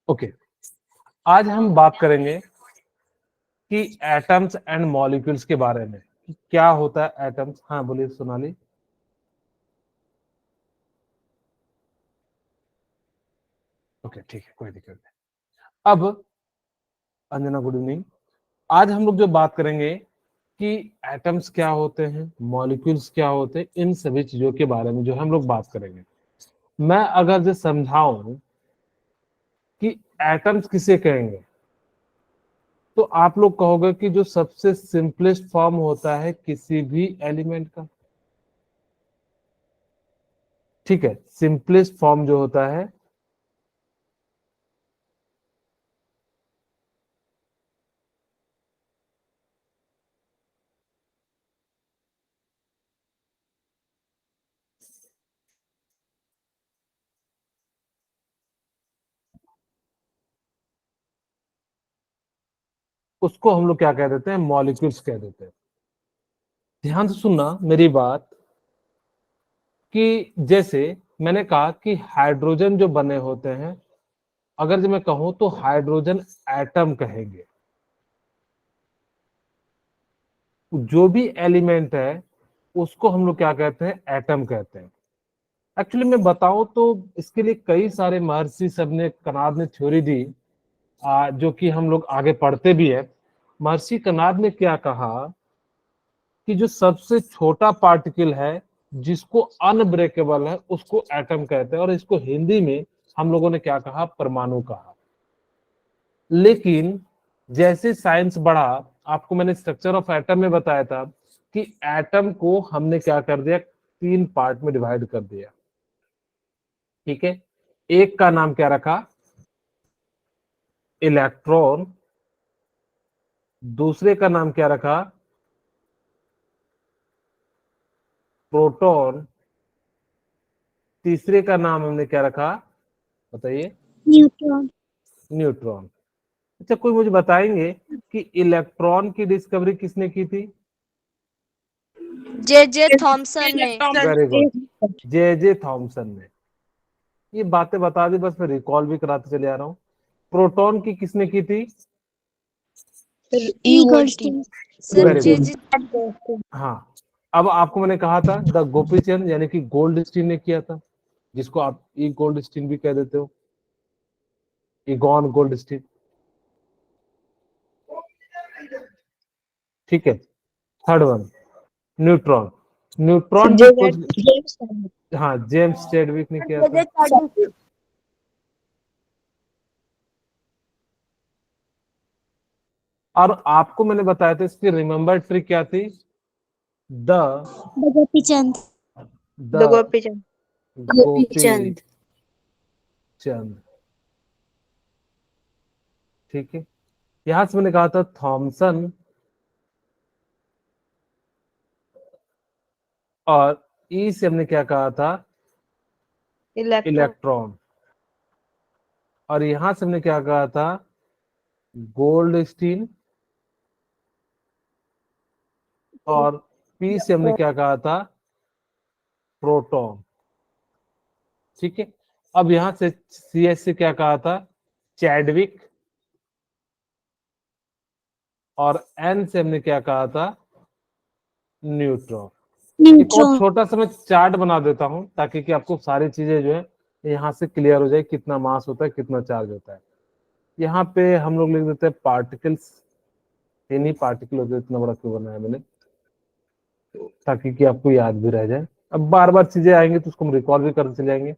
Okay, आज हम बात करेंगे कि एटम्स एंड मॉलिक्यूल्स के बारे में कि क्या होता है एटम्स। हाँ बोलिए सोनाली। ओके ठीक है, कोई दिक्कत नहीं। अब अंजना गुड इवनिंग। आज हम लोग जो बात करेंगे कि एटम्स क्या होते हैं, मॉलिक्यूल्स क्या होते हैं, इन सभी चीजों के बारे में जो हम लोग बात करेंगे। मैं अगर जो समझाऊं कि एटम्स किसे कहेंगे तो आप लोग कहोगे कि जो सबसे सिंपलेस्ट फॉर्म होता है किसी भी एलिमेंट का। ठीक है, सिंपलेस्ट फॉर्म जो होता है उसको हम लोग क्या कह देते हैं, मॉलिक्यूल्स कह देते हैं। ध्यान से सुनना मेरी बात कि जैसे मैंने कहा कि हाइड्रोजन जो बने होते हैं, अगर जो मैं कहूं तो हाइड्रोजन एटम कहेंगे। जो भी एलिमेंट है उसको हम लोग क्या कहते हैं, एटम कहते हैं। एक्चुअली मैं बताऊं तो इसके लिए कई सारे महर्षि सब ने, कनाद ने थ्योरी दी, जो कि हम लोग आगे पढ़ते भी है। महर्षि कनाद ने क्या कहा कि जो सबसे छोटा पार्टिकल है जिसको अनब्रेकेबल है उसको एटम कहते हैं, और इसको हिंदी में हम लोगों ने क्या कहा, परमाणु कहा। लेकिन जैसे साइंस बढ़ा, आपको मैंने स्ट्रक्चर ऑफ एटम में बताया था कि एटम को हमने क्या कर दिया, तीन पार्ट में डिवाइड कर दिया। ठीक है, एक का नाम क्या रखा, इलेक्ट्रॉन। दूसरे का नाम क्या रखा, प्रोटॉन। तीसरे का नाम हमने क्या रखा, बताइए, न्यूट्रॉन। न्यूट्रॉन। अच्छा, कोई मुझे बताएंगे कि इलेक्ट्रॉन की डिस्कवरी किसने की थी? जे थॉमसन ने। वेरी गुड, जे थॉमसन ने। ये बातें बता दी, बस मैं रिकॉल भी कराते चले आ रहा हूँ। प्रोटॉन की किसने की थी? ई गोल्डस्टीन। सर वेरी जे गुड। हाँ, अब आपको मैंने कहा था द गोपीचंद यानी कि गोल्डस्टीन ने किया था, जिसको आप ई गोल्डस्टीन भी कह देते हो, इगॉन गोल्डस्टीन। ठीक है, थर्ड वन, न्यूट्रॉन। न्यूट्रॉन की खोज, हाँ, जेम्स चैडविक ने किया था। और आपको मैंने बताया था इसकी रिमेम्बर ट्रिक क्या थी, द गोपीचंद। द गोपीचंद। गोपीचंद। ठीक है, यहां से मैंने कहा था थॉमसन, और ई से हमने क्या कहा था, इलेक्ट्रॉन। और यहां से हमने क्या कहा था, गोल्डस्टीन। और पी से हमने क्या कहा था, प्रोटॉन। ठीक है, अब यहां से सी एस से क्या कहा था, चैडविक। और एन से हमने क्या कहा था, न्यूट्रॉन। एक और छोटा सा मैं चार्ट बना देता हूं ताकि कि आपको सारी चीजें जो है यहाँ से क्लियर हो जाए, कितना मास होता है, कितना चार्ज होता है। यहाँ पे हम लोग लिख देते हैं पार्टिकल्स, इन्हीं पार्टिकल होते हैं, इतना बड़ा क्यों बनाया मैंने, ताकि कि आपको याद भी रह जाए। अब बार बार चीजें आएंगी तो उसको हम रिकॉल भी करते चले जाएंगे।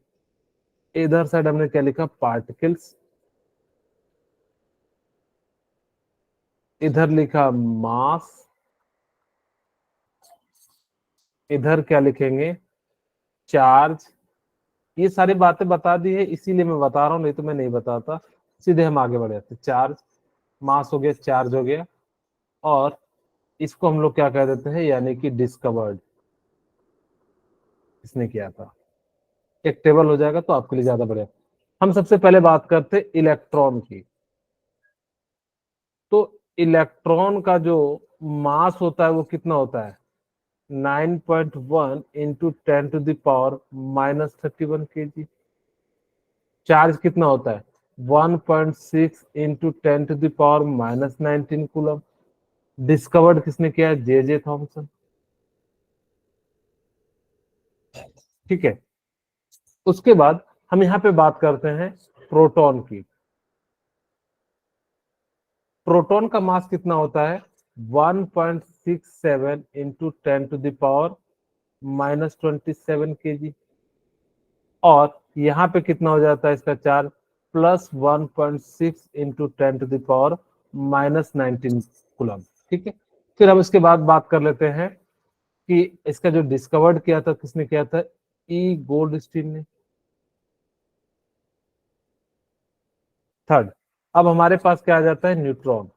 इधर साइड हमने क्या लिखा, पार्टिकल्स। इधर लिखा मास। इधर क्या लिखेंगे, चार्ज। ये सारी बातें बता दी है इसीलिए मैं बता रहा हूँ, नहीं तो मैं नहीं बताता। सीधे हम आगे बढ़ जाते, चार्ज, मास हो गया, चार्ज हो गया। और इसको हम लोग क्या कह देते हैं, यानी कि डिस्कवर्ड इसने किया था। एक टेबल हो जाएगा तो आपके लिए ज्यादा बढ़िया। हम सबसे पहले बात करते हैं इलेक्ट्रॉन की। तो इलेक्ट्रॉन का जो मास होता है वो कितना होता है, 9.1 into 10 to the power -31 kg। Charge कितना होता है, 1.6 इंटू 10⁻⁻19 कूलम। डिस्कवर्ड किसने किया? J Thomson. ठीक है, उसके बाद हम यहाँ पे बात करते हैं प्रोटॉन की। प्रोटॉन का मास कितना होता है? 1.67 इंटू 10⁻⁻27 kg। और यहाँ पे कितना हो जाता है इसका चार्ज? Plus 1.6 into 10⁻⁻19 coulomb. ठीक है, फिर हम इसके बाद बात कर लेते हैं कि इसका जो डिस्कवर्ड किया था किसने किया था? ई गोल्डस्टीन ने। थर्ड, अब हमारे पास क्या आ जाता है? न्यूट्रॉन।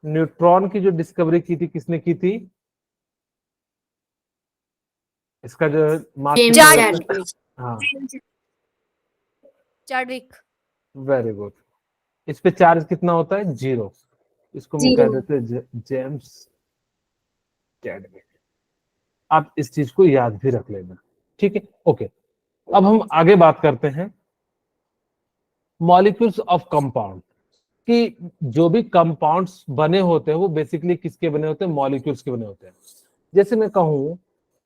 न्यूट्रॉन की जो डिस्कवरी की थी किसने की थी? इसका जो मास जेम्स कितना हो जाता है? चैडविक। हाँ, चैडविक। Very good. इस पे चार्ज कितना होता है? 0। इसको हम कह 0। देते हैं जेम्स चैडविक। आप इस चीज को याद भी रख लेना। ठीक है, ओके। अब हम आगे बात करते हैं मॉलिक्यूल्स ऑफ कंपाउंड कि जो भी कंपाउंड्स बने होते हैं वो बेसिकली किसके बने होते हैं? मॉलिक्यूल्स के बने होते हैं। जैसे मैं कहूं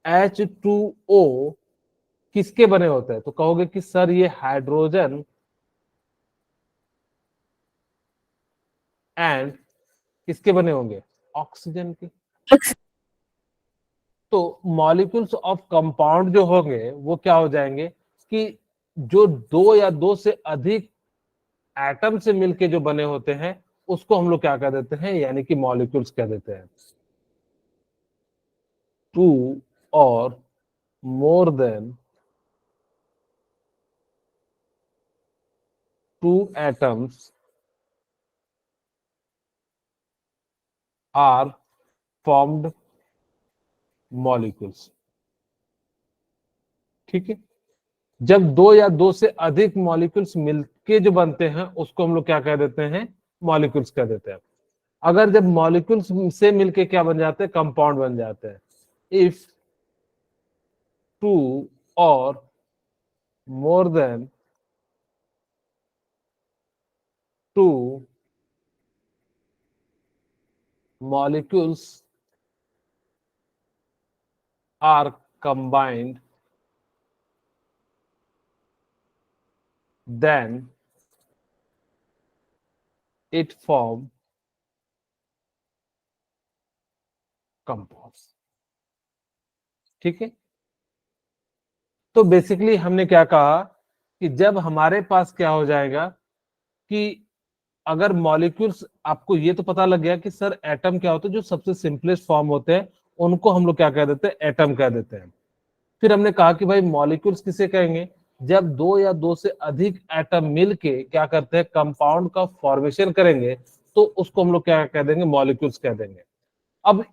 H2O किसके बने होते हैं, तो कहोगे कि सर ये हाइड्रोजन एंड किसके बने होंगे? ऑक्सीजन के। तो मॉलिक्यूल्स ऑफ कंपाउंड जो होंगे वो क्या हो जाएंगे कि जो दो या दो से अधिक एटम से मिलके जो बने होते हैं उसको हम लोग क्या कह देते हैं? यानी कि मॉलिक्यूल्स कह देते हैं। 2 और more than 2 atoms are formed molecules. ठीक है, जब दो या दो से अधिक मॉलिक्यूल्स मिलके जो बनते हैं उसको हम लोग क्या कह देते हैं? मॉलिक्यूल्स कह देते हैं। अगर जब मॉलिक्यूल्स से मिलके क्या बन जाते हैं? कंपाउंड बन जाते हैं। इफ 2 और more than 2 molecules are combined, then it form compounds। ठीक है, तो बेसिकली हमने क्या कहा कि जब हमारे पास क्या हो जाएगा कि अगर मॉलिक्यूल्स, आपको ये तो पता लग गया कि सर एटम क्या होता है, जो सबसे सिंपलेस्ट फॉर्म होते हैं उनको हम लोग क्या कह देते हैं? एटम कह देते हैं। फिर हमने कहा कि भाई मॉलिक्यूल्स किसे कहेंगे? जब दो या दो से अधिक एटम मिलके क्या करते हैं? कंपाउंड का फॉर्मेशन करेंगे तो उसको हम लोग क्या कह देंगे? मॉलिक्यूल्स कह देंगे। अब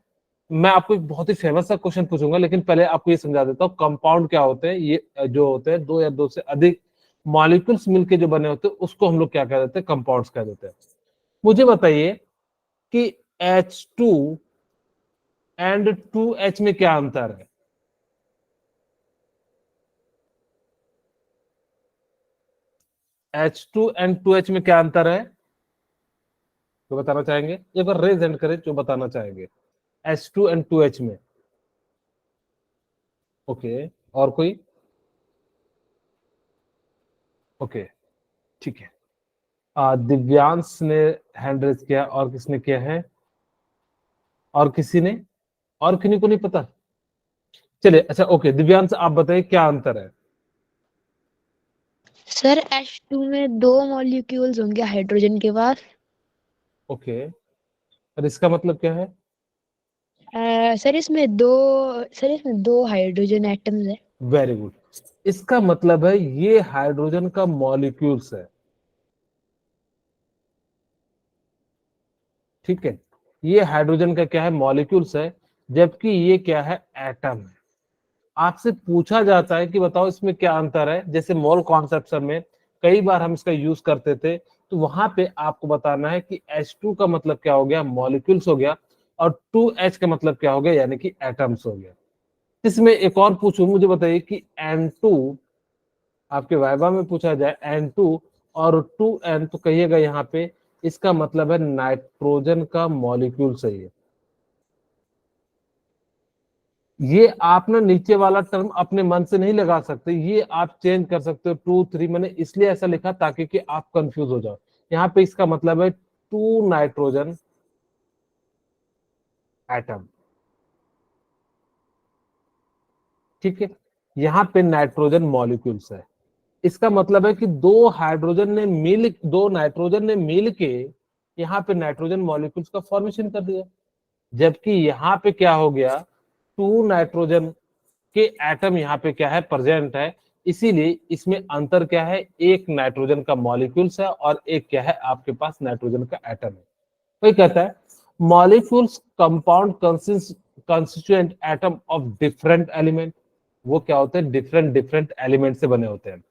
मैं आपको एक बहुत ही फेमस सा क्वेश्चन पूछूंगा, लेकिन पहले आपको ये समझा देता हूँ कंपाउंड क्या होते हैं। ये जो होते हैं दो या दो से अधिक मॉलिक्यूल्स मिलके जो बने होते हैं उसको हम लोग क्या कह देते हैं? कंपाउंड्स कह देते हैं। मुझे बताइए कि H2 एंड 2H में क्या अंतर है? H2 एंड 2H में क्या अंतर है? जो बताना चाहेंगे एक बार रेज हैंड करें जो बताना चाहेंगे H2 एंड 2H में। ओके, और कोई? ओके, ठीक है। दिव्यांश ने हैंड रेज किया, और किसने किया है? और किसी ने? और किन्हीं को नहीं पता? चलिए, अच्छा ओके, दिव्यांश आप बताइए क्या अंतर है? सर H2 में 2 मॉलिक्यूल्स होंगे हाइड्रोजन के पास। ओके, और इसका मतलब क्या है? सर इसमें 2 हाइड्रोजन एटम्स है। Very good. इसका मतलब है ये हाइड्रोजन का मॉलिक्यूल्स है। ठीक है, ये हाइड्रोजन का क्या है? मॉलिक्यूल्स है, जबकि ये क्या है? एटम है। आपसे पूछा जाता है कि बताओ इसमें क्या अंतर है। जैसे मोल कॉन्सेप्शन में कई बार हम इसका यूज करते थे, तो वहां पे आपको बताना है कि H2 का मतलब क्या हो गया? मॉलिक्यूल्स हो गया, और 2H का मतलब क्या हो गया? यानी कि एटम्स हो गया। इसमें एक और पूछूं, मुझे बताइए कि N2, आपके वाइवा में पूछा जाए N2 और 2n तो कहिएगा यहाँ पे, इसका मतलब है नाइट्रोजन का मॉलिक्यूल सही है। ये आप ना नीचे वाला टर्म अपने मन से नहीं लगा सकते, ये आप चेंज कर सकते हो। 2 3 मैंने इसलिए ऐसा लिखा ताकि कि आप कंफ्यूज हो जाओ। यहाँ पे इसका मतलब है 2 नाइट्रोजन एटम, ठीक है। यहाँ पे नाइट्रोजन मॉलिक्यूल्स है, इसका मतलब है कि दो नाइट्रोजन ने मिल के यहाँ पे नाइट्रोजन मॉलिक्यूल्स का फॉर्मेशन कर दिया। जबकि यहाँ पे क्या हो गया, 2 नाइट्रोजन के एटम यहाँ पे क्या है, प्रेजेंट है। इसीलिए इसमें अंतर क्या है, एक नाइट्रोजन का मॉलिक्यूल्स है और एक क्या है, आपके पास नाइट्रोजन का एटम है। वही कहता है molecules compound constituent atom of different element. वो क्या होते हैं, डिफरेंट डिफरेंट एलिमेंट से बने होते हैं।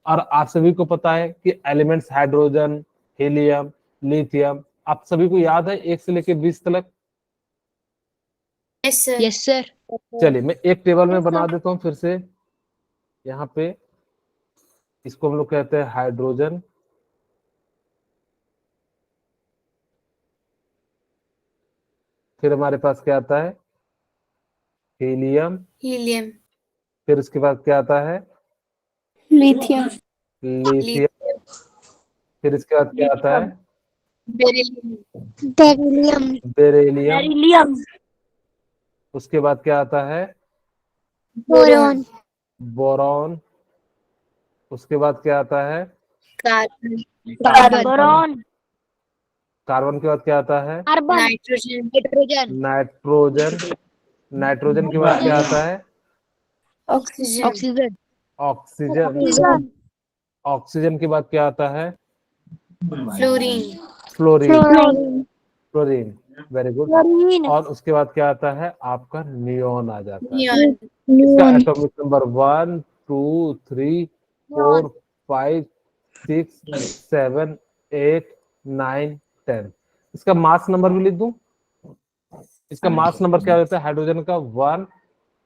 और आप सभी को पता है कि एलिमेंट्स हाइड्रोजन, हीलियम, लिथियम, आप सभी को याद है 1 से लेकर 20 तक। Yes sir. Yes sir. चलिए मैं एक टेबल में बना देता हूं फिर से। यहाँ पे इसको हम लोग कहते हैं हाइड्रोजन, फिर हमारे पास क्या आता है, हीलियम, हीलियम, फिर उसके बाद क्या आता है, लिथियम, लिथियम, फिर इसके बाद क्या आता है, बेरिलियम, बेरिलियम, बेरिलियम, बेरिलियम, उसके बाद क्या आता है, बोरॉन, बोरॉन, उसके बाद क्या आता है, कार्बन, बोरॉन, कार्बन के बाद क्या आता है, carbon, nitrogen, hydrogen, nitrogen, nitrogen के बाद क्या आता है, oxygen, oxygen, oxygen, oxygen, oxygen के बाद क्या आता है, fluorine, fluorine, fluorine, fluorine, very good. Fluorine, और उसके बाद क्या आता है, आपका नियोन आ जाता है। नियॉन, इसका नियॉन, एटॉमिक नंबर 1 2 3 4 5 6 7 8 9 10। इसका मास नंबर भी लिख दूं। इसका मास नंबर क्या होता है, हाइड्रोजन का 1,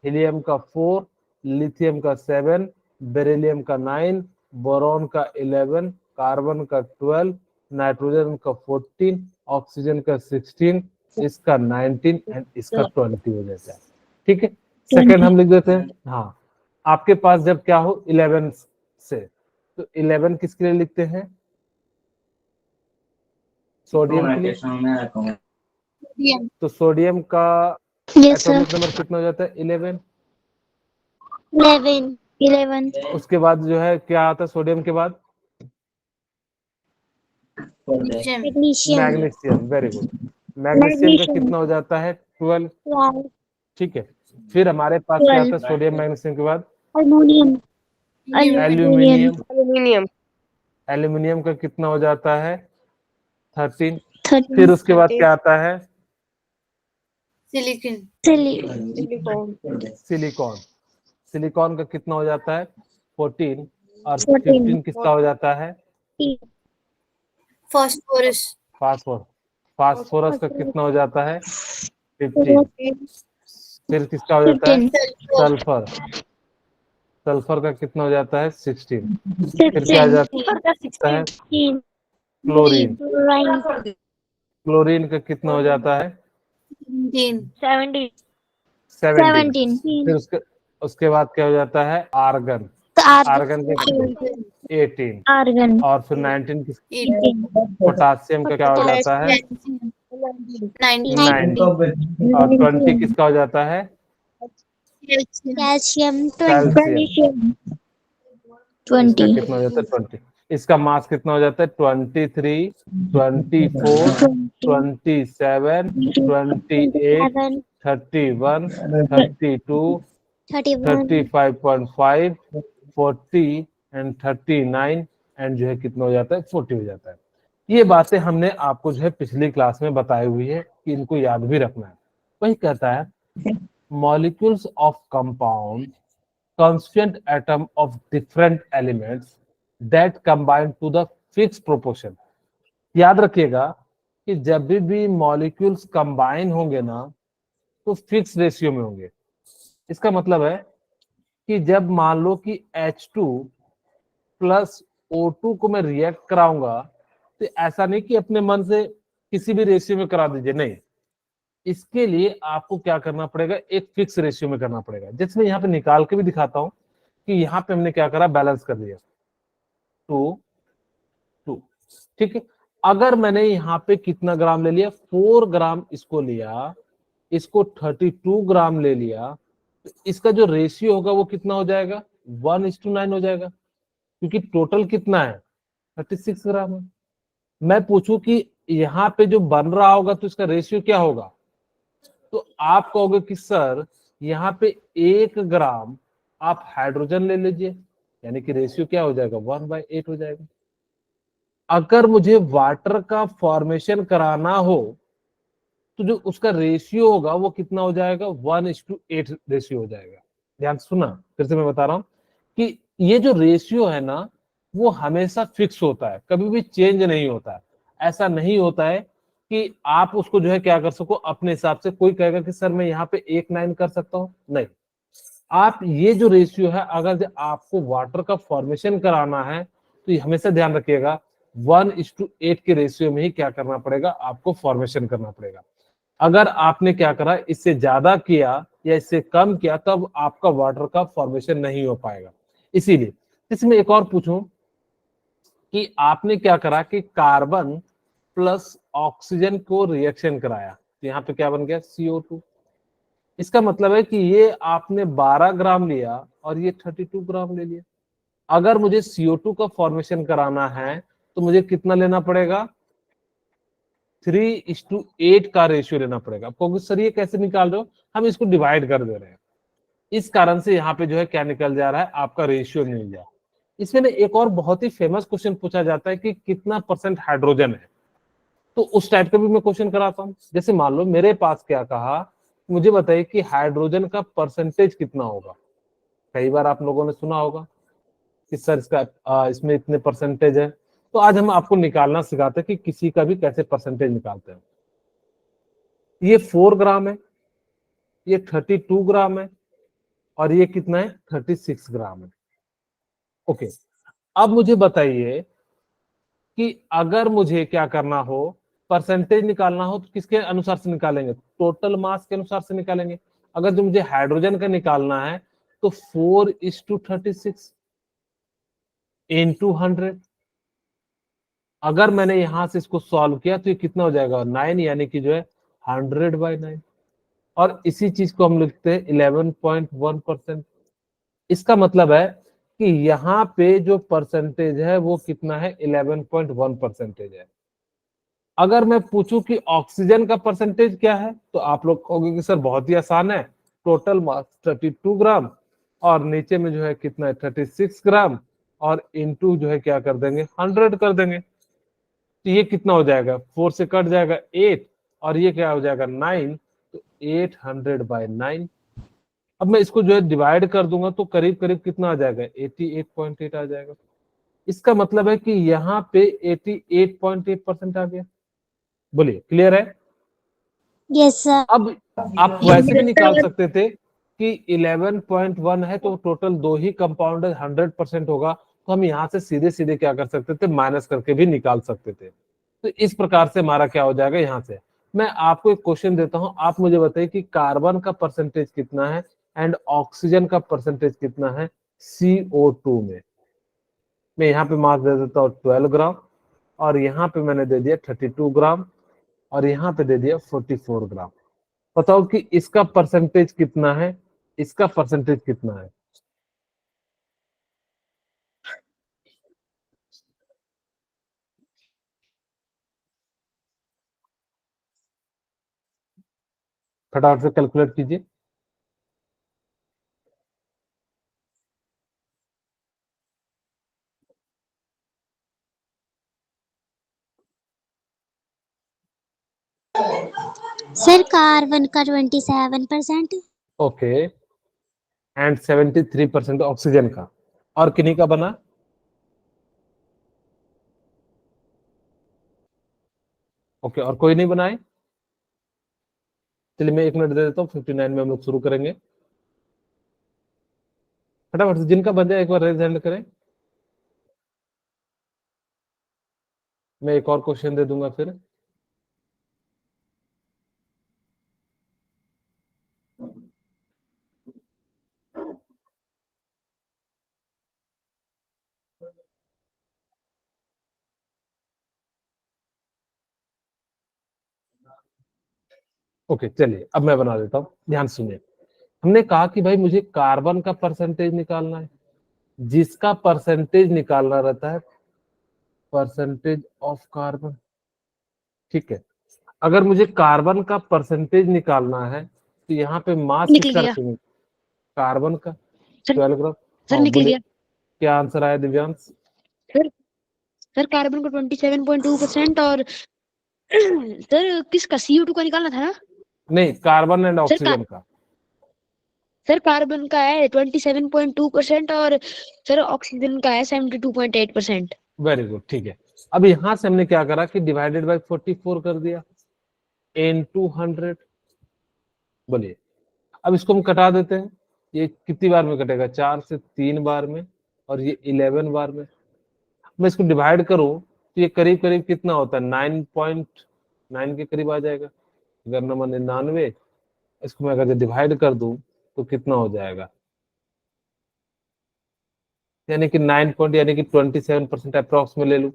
हीलियम का 4, लिथियम का 7, बेरिलियम का 9, बोरॉन का 11, कार्बन का 12, नाइट्रोजन का 14, ऑक्सीजन का 16, इसका 19 एंड इसका 20 हो जाता है। ठीक है, सेकंड हम लिख देते हैं। हाँ, आपके पास जब क्या हो 11 से, तो 11 किसके लिए लिखते हैं, सोडियम के लिए। सोडियम, तो सोडियम का यस सर, एटॉमिक नंबर कितना हो जाता है, 11। 11, 11, उसके बाद जो है क्या आता है सोडियम के बाद, magnesium, magnesium, magnesium, very good. Magnesium का कितना हो जाता है, 12। 12, ठीक है, फिर हमारे पास क्या आता है सोडियम मैग्नीशियम के बाद, अल्मोनियम, एल्यूमिनियम, एल्यूमिनियम, एल्यूमिनियम का कितना हो जाता है, 13। 13, फिर उसके बाद क्या आता है, सिलिकॉन, सिलिकॉन, सिलिकॉन का कितना हो जाता है, 14। और 14, 15 किसका हो जाता है, फास्फोरस, फास्फोरस, फास्फोरस का कितना हो जाता है, 15। फिर किसका हो जाता है, 15, सल्फर, सल्फर का कितना हो जाता है, 16। फिर क्या आ जाता है, 16, क्लोरीन, क्लोरीन, क्लोरीन का कितना हो जाता है, 17, 17। 17, फिर उसके बाद क्या हो जाता है, आर्गन, आर्गन का 18। आर्गन, और फिर 19 किस, 18, पोटासियम का क्या हो जाता है, 19, 9। और 20 किसका हो जाता है, कैल्शियम, कैल्शियम। इसका 20, कितना हो जाता है, 20। इसका मास कितना हो जाता है, 23, 24, 27, 28, 31, 32, 31, 35.5, 40 एंड 39 एंड जो है कितना हो जाता है, 40 हो जाता है। ये बातें हमने आपको जो है पिछली क्लास में बताई हुई है कि इनको याद भी रखना है। वही कहता है molecules of compound constituent atom of different elements that combine to the fixed proportion। याद रखिएगा कि जब भी मॉलिक्यूल्स कंबाइन होंगे ना तो फिक्स रेशियो में होंगे। इसका मतलब है कि जब मान लो कि H2 प्लस O2 को मैं रिएक्ट कराऊंगा तो ऐसा नहीं कि अपने मन से किसी भी रेशियो में करा दीजिए, नहीं, इसके लिए आपको क्या करना पड़ेगा, एक फिक्स रेशियो में करना पड़ेगा। जैसे मैं यहाँ पे निकाल के भी दिखाता हूँ कि यहाँ पे हमने क्या करा, बैलेंस कर दिया 2 2, ठीक है। अगर मैंने यहाँ पे कितना ग्राम ले लिया, 4 ग्राम इसको लिया, इसको 32 ग्राम ले लिया, तो इसका जो रेशियो होगा वो कितना हो जाएगा, 1:9 हो जाएगा, क्योंकि टोटल कितना है 36 ग्राम है। मैं पूछूं कि यहाँ पे जो बन रहा होगा तो इसका रेशियो क्या होगा, तो आप कहोगे कि सर यहाँ पे 1 ग्राम आप हाइड्रोजन ले लीजिए, यानी कि रेशियो क्या हो जाएगा, 1/8 हो जाएगा। अगर मुझे वाटर का फॉर्मेशन कराना हो तो जो उसका रेशियो होगा वो कितना हो जाएगा, 1:8 रेशियो हो जाएगा। ध्यान से सुना, फिर से मैं बता रहा हूं कि ये जो रेशियो है ना वो हमेशा फिक्स होता है, कभी भी चेंज नहीं होता है। ऐसा नहीं होता है कि आप उसको जो है क्या कर सको अपने हिसाब से, कोई कहेगा कि सर मैं यहाँ पे 1:9 कर सकता हूँ, नहीं। आप ये जो रेशियो है, अगर आपको वाटर का फॉर्मेशन कराना है तो ये हमेशा ध्यान रखिएगा 1:8 के रेशियो में ही क्या करना पड़ेगा, आपको फॉर्मेशन करना पड़ेगा। अगर आपने क्या करा, इससे ज्यादा किया या इससे कम किया, तब आपका वाटर का फॉर्मेशन नहीं हो पाएगा। इसीलिए इसमें एक और पूछूं कि आपने क्या करा कि कार्बन प्लस ऑक्सीजन को रिएक्शन कराया, तो यहाँ पे क्या बन गया, CO2। इसका मतलब है कि ये आपने 12 ग्राम लिया और ये 32 ग्राम ले लिया। अगर मुझे CO2 का फॉर्मेशन कराना है तो मुझे कितना लेना पड़ेगा, 3:8 का रेशियो लेना पड़ेगा। आपको सर ये कैसे निकाल रहे हो, हम इसको डिवाइड कर दे रहे हैं, इस कारण से यहाँ पे जो है क्या निकल जा रहा है, आपका रेशियो मिल जाए। इसमें ना एक और बहुत ही फेमस क्वेश्चन पूछा जाता है कि कितना % हाइड्रोजन है, तो उस टाइप का भी मैं क्वेश्चन कराता हूँ। जैसे मान लो मेरे पास क्या कहा, मुझे बताइए कि हाइड्रोजन का परसेंटेज कितना होगा। कई बार आप लोगों ने सुना होगा कि सर इसमें इतने परसेंटेज है, तो आज हम आपको निकालना सिखाते हैं कि किसी का भी कैसे परसेंटेज निकालते हैं। ये 4 ग्राम है, ये 32 ग्राम है, और ये कितना है, 36 ग्राम है। ओके, अब मुझे बताइए कि अगर मुझे क्या करना हो, परसेंटेज निकालना हो, तो किसके अनुसार से निकालेंगे, टोटल मास के अनुसार से निकालेंगे। अगर जो मुझे हाइड्रोजन का निकालना है तो 4:36 into 100। अगर मैंने यहां से इसको सॉल्व किया तो ये कितना हो जाएगा, 9, यानी कि जो है 100/9। और इसी चीज को हम लिखते हैं 11.1%। इसका मतलब है कि यहाँ पे जो परसेंटेज है वो कितना है, 11.1% है। अगर मैं पूछूं कि ऑक्सीजन का परसेंटेज क्या है, तो आप लोग कहोगे कि सर बहुत ही आसान है, टोटल मास 32 ग्राम और नीचे में जो है कितना है, 36 ग्राम, और इनटू जो है क्या कर देंगे, 100 कर देंगे। तो ये कितना हो जाएगा, 4 से कट जाएगा 8, और ये क्या हो जाएगा 9, तो 800/9। अब मैं इसको जो है डिवाइड कर दूंगा तो करीब करीब कितना आ जाएगा, 88.8 आ जाएगा। इसका मतलब है कि यहाँ पे 88.8% आ गया। बोलिए, क्लियर है। Yes, sir. अब आप वैसे भी निकाल सकते थे कि 11.1 है तो टोटल 2 ही कंपाउंड 100% होगा, तो हम यहाँ से सीधे सीधे क्या कर सकते थे, माइनस करके भी निकाल सकते थे। तो इस प्रकार से हमारा क्या हो जाएगा, यहाँ से मैं आपको एक क्वेश्चन देता हूं, आप मुझे बताइए कि कार्बन का परसेंटेज कितना है एंड ऑक्सीजन का परसेंटेज कितना है CO2 में। मैं यहाँ पे मास दे देता हूँ 12 ग्राम, और यहाँ पे मैंने दे दिया 32 ग्राम, और यहाँ पे दे दिया 44 ग्राम। बताओ कि इसका परसेंटेज कितना है, इसका परसेंटेज कितना है। फटाफट से कैलकुलेट कीजिए। Sir, carbon का 27%. ओके, एंड 73% ऑक्सीजन का, और किन्हीं का बना, ओके, और कोई नहीं बनाए। चलिए मैं 1 मिनट दे देता हूँ, 59 में हम लोग शुरू करेंगे। फटाफट से जिनका बन जाए एक बार रेज हैंड करें। मैं एक और क्वेश्चन दे दूंगा फिर। ओके चलिए, अब मैं बना देता हूँ, ध्यान सुनिए। हमने कहा कि भाई मुझे कार्बन का परसेंटेज निकालना है, जिसका परसेंटेज निकालना रहता है परसेंटेज ऑफ कार्बन। ठीक है, अगर मुझे कार्बन का परसेंटेज निकालना है तो यहाँ पे मास निकल किसका गया रखेंगे? कार्बन का सर। 12 ग्राम। सर हाँ निकल बोले, गया क्या आंसर आया दिव्यांश? सर। सर कार्बन का 27.2% और सर किसका CO2 का निकालना था ना? नहीं, कार्बन एंड सर ऑक्सीजन का। सर कार्बन का है 27.2% और सर ऑक्सीजन का है 72.8%। वेरी गुड, ठीक है। अब यहां से हमने क्या करा कि डिवाइडेड बाय 44 कर दिया, n 200। बोलिए, अब इसको हम कटा देते हैं। ये कितनी बार में कटेगा? 4 से 3 बार में, और ये 11 बार में। मैं इसको डिवाइड करूं तो ये करीब करीब कितना होता है? 9.9 के करीब आ जाएगा। अगर नंबर 99, इसको मैं अगर डिवाइड कर दूं तो कितना हो जाएगा? यानी कि 9 पॉइंट, यानी कि 27% अप्रॉक्स में ले लूं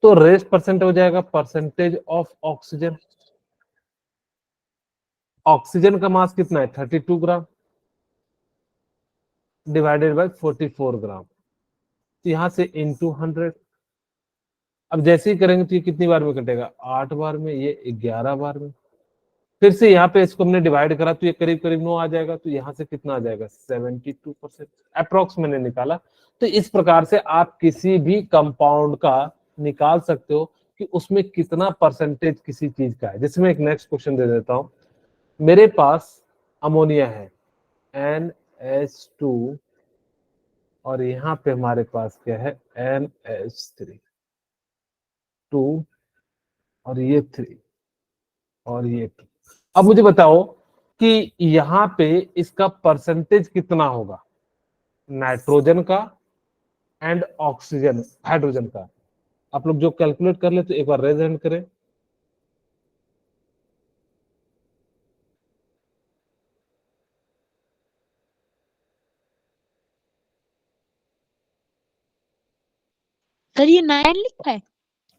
तो रेस्ट परसेंट हो जाएगा परसेंटेज ऑफ ऑक्सीजन। ऑक्सीजन का मास कितना है? 32 ग्राम डिवाइडेड बाय 44 ग्राम। तो यहां से इंटू 100। अब जैसे ही करेंगे तो ये कितनी बार में कटेगा? 8 बार में, ये 11 बार में। फिर से यहाँ पे इसको हमने डिवाइड करा तो ये करीब करीब 9 आ जाएगा। तो यहाँ से कितना आ जाएगा? 72% अप्रोक्स मैंने निकाला। तो इस प्रकार से आप किसी भी कंपाउंड का निकाल सकते हो कि उसमें कितना परसेंटेज किसी चीज का है। जैसे मैं एक नेक्स्ट क्वेश्चन दे देता हूं। मेरे पास अमोनिया है NH2, और यहाँ पे हमारे पास क्या है? NH3, 2, और ये 3, और ये 2। अब मुझे बताओ कि यहाँ पे इसका परसेंटेज कितना होगा, नाइट्रोजन का एंड ऑक्सीजन हाइड्रोजन का? आप लोग जो कैलकुलेट कर ले तो एक बार रेज हैंड करें। सर ये 9 लिखा है।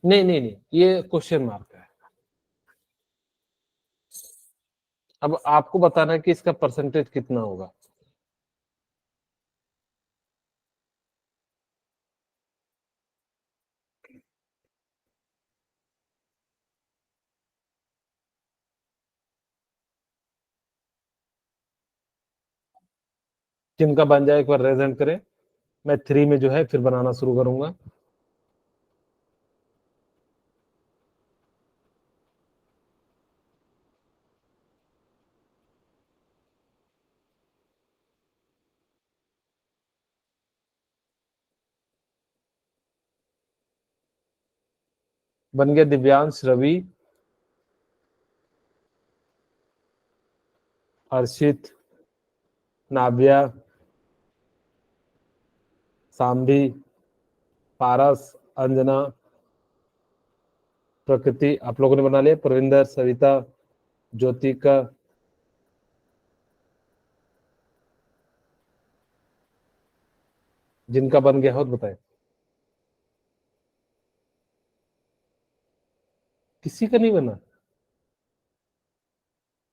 नहीं नहीं नहीं, ये क्वेश्चन मार्क है। अब आपको बताना है कि इसका परसेंटेज कितना होगा। जिनका बन जाए एक बार रेज हैंड करें। मैं 3 में जो है फिर बनाना शुरू करूंगा। बन गया दिव्यांश, रवि, हर्षित, नाव्या, सांभी, पारस, अंजना, प्रकृति। आप लोगों ने बना लिया। प्रविंदर, सविता, ज्योतिका, जिनका बन गया हो तो बताए। किसी का नहीं बना?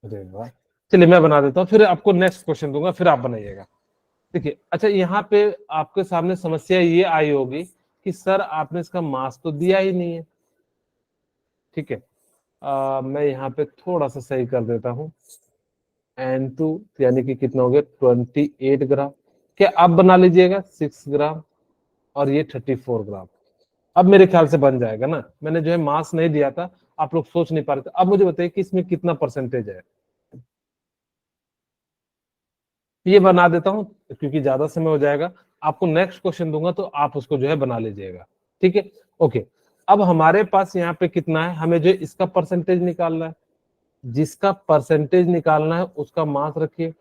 अरे वाह, चलिए मैं बना देता हूँ, फिर आपको नेक्स्ट क्वेश्चन दूंगा, फिर आप बनाइएगा। देखिए, अच्छा यहाँ पे आपके सामने समस्या ये आई होगी कि सर आपने इसका मास तो दिया ही नहीं है। ठीक है, मैं यहाँ पे थोड़ा सा सही कर देता हूँ। N2 यानी कि कितना हो गया? 28 ग्राम। क्या आप बना लीजिएगा? 6 ग्राम, और ये 34 ग्राम। अब मेरे ख्याल से बन जाएगा ना। मैंने जो है मास नहीं दिया था, आप लोग सोच नहीं पा रहे थे। अब मुझे बताइए कि इसमें कितना परसेंटेज है। ये बना देता हूं क्योंकि ज्यादा समय हो जाएगा। आपको नेक्स्ट क्वेश्चन दूंगा तो आप उसको जो है बना लीजिएगा। ठीक है, ओके। अब हमारे पास यहाँ पे कितना है? हमें जो इसका परसेंटेज निकालना है। जिसका परसेंटेज निकालना है उसका मास रखिए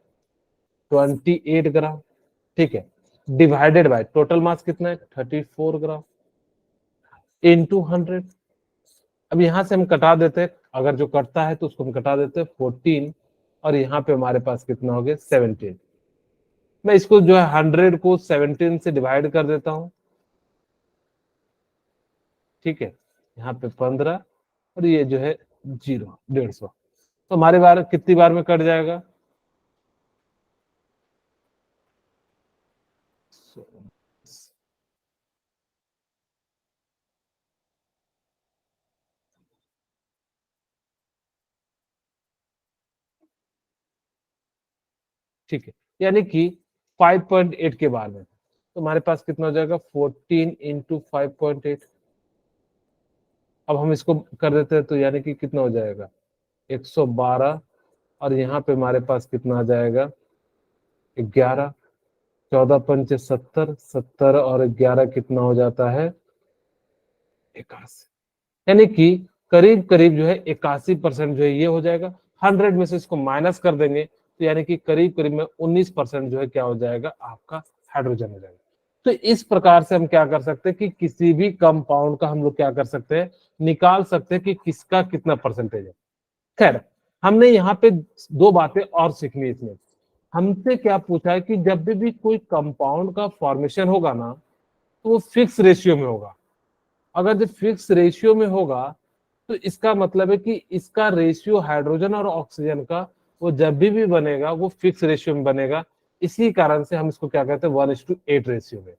28 ग्राम। ठीक है, डिवाइडेड बाय टोटल मास कितना है? 34 ग्राम। इंटू 100। अब यहाँ से हम कटा देते हैं, अगर जो कटता है तो उसको हम कटा देते हैं 14, और यहाँ पे हमारे पास कितना हो गया 17। मैं इसको जो है 100 को 17 से डिवाइड कर देता हूँ, ठीक है। यहाँ पे 15 और ये जो है 0, 150। तो हमारे बार कितनी बार में कट जाएगा? ठीक है, यानी कि 5.8 के बार में। तो हमारे पास कितना हो जाएगा 14 इंटू 5.8। अब हम इसको कर देते हैं तो यानी कि कितना हो जाएगा 112, और यहाँ पे हमारे पास कितना आ जाएगा 11। 14 पंचे 70, 70 और 11 कितना हो जाता है 81। यानी कि करीब करीब जो है 81% जो है ये हो जाएगा। 100 में से इसको माइनस कर देंगे तो यानी कि करीब करीब में 19% जो है क्या हो जाएगा आपका हाइड्रोजन हो जाएगा। तो इस प्रकार से हम क्या कर सकते हैं कि किसी भी कंपाउंड का हम लोग क्या कर सकते हैं, निकाल सकते हैं कि किसका कितना परसेंटेज है। खैर, हमने यहाँ पे दो बातें और सीखनी है इसमें। हमसे क्या पूछा है कि जब भी कोई कंपाउंड का फॉर्मेशन होगा ना, तो वो फिक्स रेशियो में होगा। अगर जब फिक्स रेशियो में होगा तो इसका मतलब है कि इसका रेशियो हाइड्रोजन और ऑक्सीजन का वो जब भी बनेगा वो फिक्स रेशियो में बनेगा। इसी कारण से हम इसको क्या कहते हैं 1:8 रेशियो में।